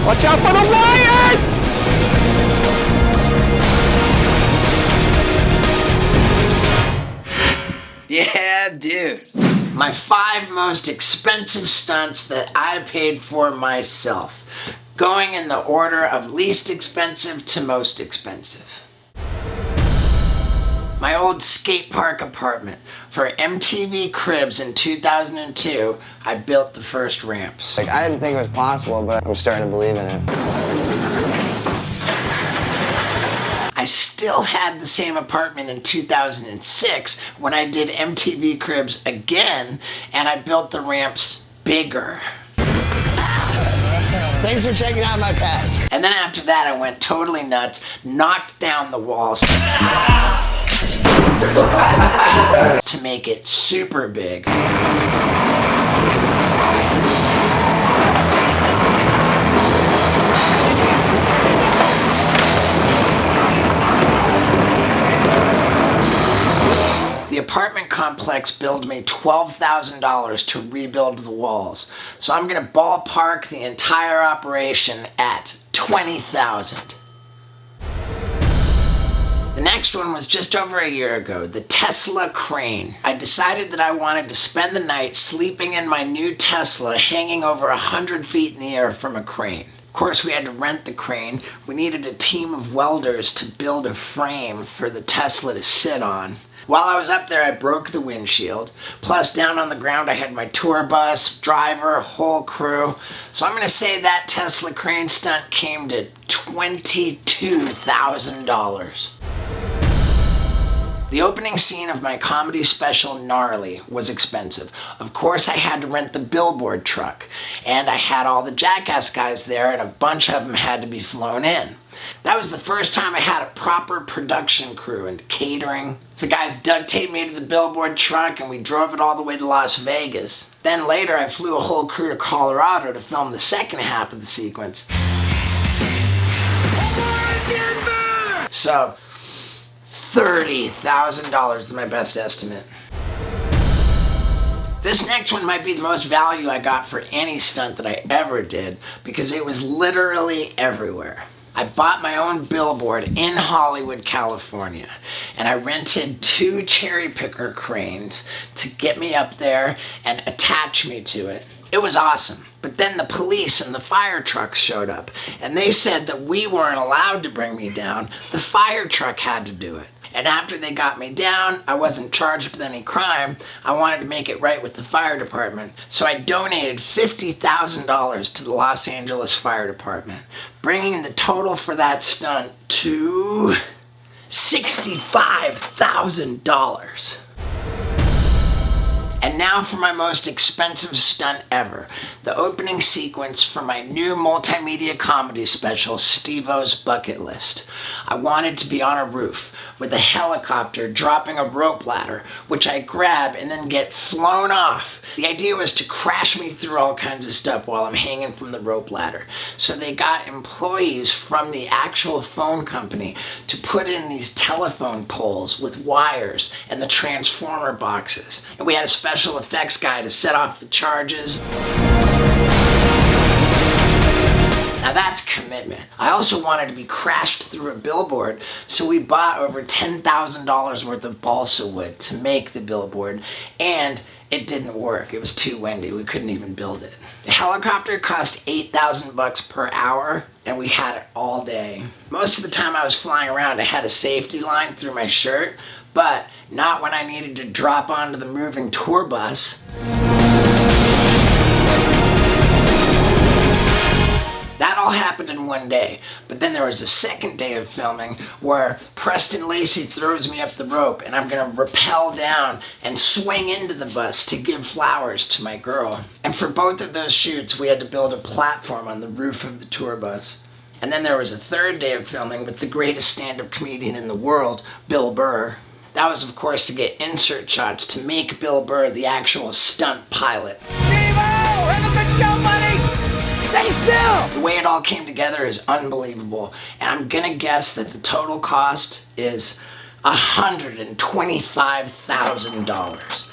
Watch out for the wires! Yeah, dude. My 5 most expensive stunts that I paid for myself. Going in the order of least expensive to most expensive. My old skate park apartment. For MTV Cribs in 2002, I built the first ramps. Like, I didn't think it was possible, but I'm starting to believe in it. I still had the same apartment in 2006 when I did MTV Cribs again, and I built the ramps bigger. Thanks for checking out my pads. And then after that, I went totally nuts, knocked down the walls to make it super big. The apartment complex billed me $12,000 to rebuild the walls. So I'm gonna ballpark the entire operation at $20,000. The next one was just over a year ago, the Tesla crane. I decided that I wanted to spend the night sleeping in my new Tesla hanging over 100 feet in the air from a crane. Of course, we had to rent the crane. We needed a team of welders to build a frame for the Tesla to sit on. While I was up there, I broke the windshield. Plus, down on the ground, I had my tour bus, driver, whole crew. So I'm gonna say that Tesla crane stunt came to $22,000. The opening scene of my comedy special, Gnarly, was expensive. Of course, I had to rent the Billboard truck, and I had all the Jackass guys there, and a bunch of them had to be flown in. That was the first time I had a proper production crew and catering. The guys duct taped me to the Billboard truck, and we drove it all the way to Las Vegas. Then later, I flew a whole crew to Colorado to film the second half of the sequence. So, $30,000 is my best estimate. This next one might be the most value I got for any stunt that I ever did because it was literally everywhere. I bought my own billboard in Hollywood, California, and I rented 2 cherry picker cranes to get me up there and attach me to it. It was awesome. But then the police and the fire trucks showed up, and they said that we weren't allowed to bring me down. The fire truck had to do it. And after they got me down, I wasn't charged with any crime. I wanted to make it right with the fire department. So I donated $50,000 to the Los Angeles Fire Department, bringing the total for that stunt to $65,000. And now for my most expensive stunt ever, the opening sequence for my new multimedia comedy special, Steveo's Bucket List. I wanted to be on a roof with a helicopter dropping a rope ladder, which I grab and then get flown off. The idea was to crash me through all kinds of stuff while I'm hanging from the rope ladder. So they got employees from the actual phone company to put in these telephone poles with wires and the transformer boxes. And we had a special effects guy to set off the charges. Now that's commitment. I also wanted to be crashed through a billboard, so we bought over $10,000 worth of balsa wood to make the billboard, and it didn't work. It was too windy. We couldn't even build it. The helicopter cost $8,000 per hour, and we had it all day. Most of the time I was flying around, I had a safety line through my shirt, but not when I needed to drop onto the moving tour bus. That all happened in one day, but then there was a second day of filming where Preston Lacey throws me up the rope and I'm gonna rappel down and swing into the bus to give flowers to my girl. And for both of those shoots, we had to build a platform on the roof of the tour bus. And then there was a third day of filming with the greatest stand-up comedian in the world, Bill Burr. That was, of course, to get insert shots to make Bill Burr the actual stunt pilot. Steve-O! Have a good show, buddy! Thanks, Bill! The way it all came together is unbelievable, and I'm gonna guess that the total cost is $125,000.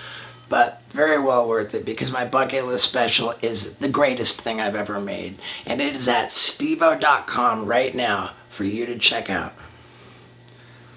but very well worth it because my bucket list special is the greatest thing I've ever made. And it is at steveo.com right now for you to check out.